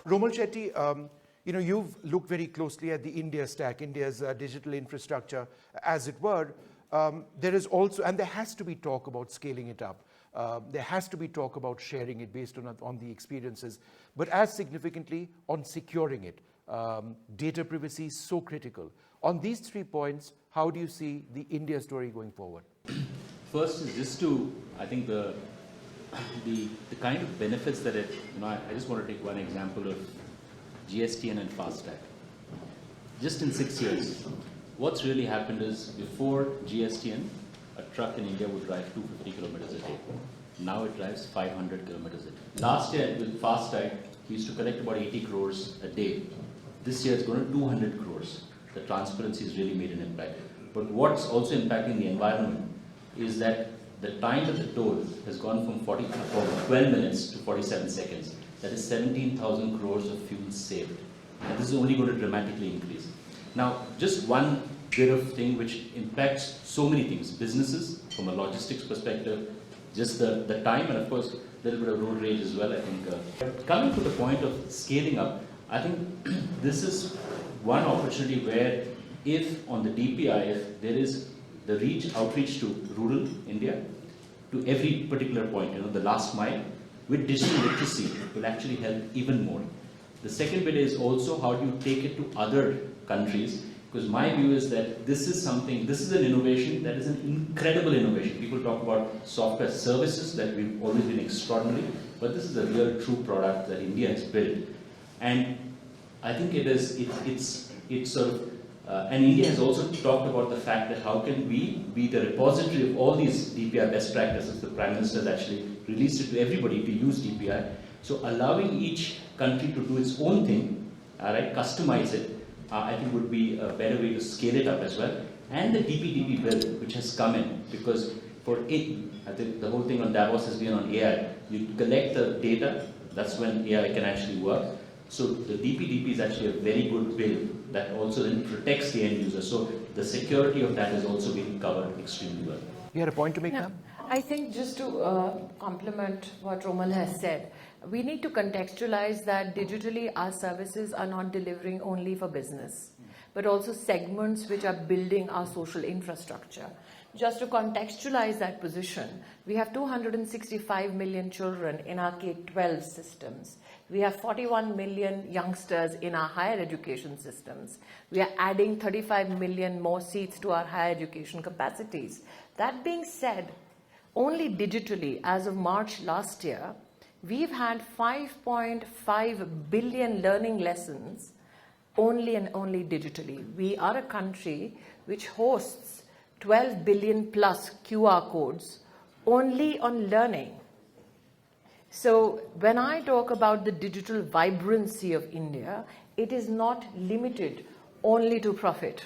Romal Shetty, you've looked very closely at the India stack, India's digital infrastructure, as it were. There is also, and there has to be talk about scaling it up. There has to be talk about sharing it based on the experiences, but as significantly on securing it. Data privacy is so critical. On these 3 points, how do you see the India story going forward? First is just to, I think the kind of benefits that it, I just want to take one example of GSTN and FASTag. Just in 6 years, what's really happened is before GSTN, a truck in India would drive 250 kilometers a day. Now it drives 500 kilometers a day. Last year with FASTag, we used to collect about 80 crores a day. This year it's going to 200 crores. The transparency has really made an impact. But what's also impacting the environment is that the time at the toll has gone from 12 minutes to 47 seconds. That is 17,000 crores of fuel saved. And this is only going to dramatically increase. Now, just one bit of thing which impacts so many things. Businesses, from a logistics perspective, just the time, and of course, a little bit of road rage as well, I think. Coming to the point of scaling up, I think this is one opportunity where if on the DPI, if there is the outreach to rural India, to every particular point, the last mile, with digital literacy will actually help even more. The second bit is also how do you take it to other countries, because my view is that this is an innovation that is an incredible innovation. People talk about software services that we've always been extraordinary, but this is a real true product that India has built. And I think it's sort of, and India has also talked about the fact that how can we be the repository of all these DPI best practices. The Prime Minister has actually released it to everybody to use DPI. So allowing each country to do its own thing, customize it, I think would be a better way to scale it up as well. And the DPDP bill, which has come in, because for it, I think the whole thing on Davos has been on AI. You collect the data, that's when AI can actually work. So the DPDP is actually a very good bill that also then protects the end user. So the security of that is also being covered extremely well. You had a point to make, ma'am? I think just to complement what Romal has said, we need to contextualize that digitally our services are not delivering only for business, but also segments which are building our social infrastructure. Just to contextualize that position, we have 265 million children in our K-12 systems. We have 41 million youngsters in our higher education systems. We are adding 35 million more seats to our higher education capacities. That being said, only digitally, as of March last year, we've had 5.5 billion learning lessons only and only digitally. We are a country which hosts 12 billion plus QR codes only on learning. So when I talk about the digital vibrancy of India, it is not limited only to profit.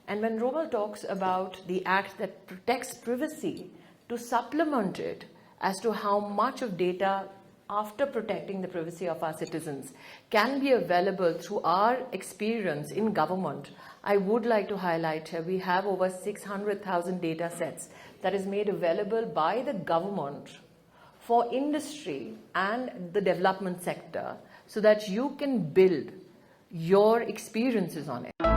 And when Romal talks about the act that protects privacy, to supplement it as to how much of data, after protecting the privacy of our citizens, can be available through our experience in government, I would like to highlight here, we have over 600,000 data sets that is made available by the government for industry and the development sector so that you can build your experiences on it.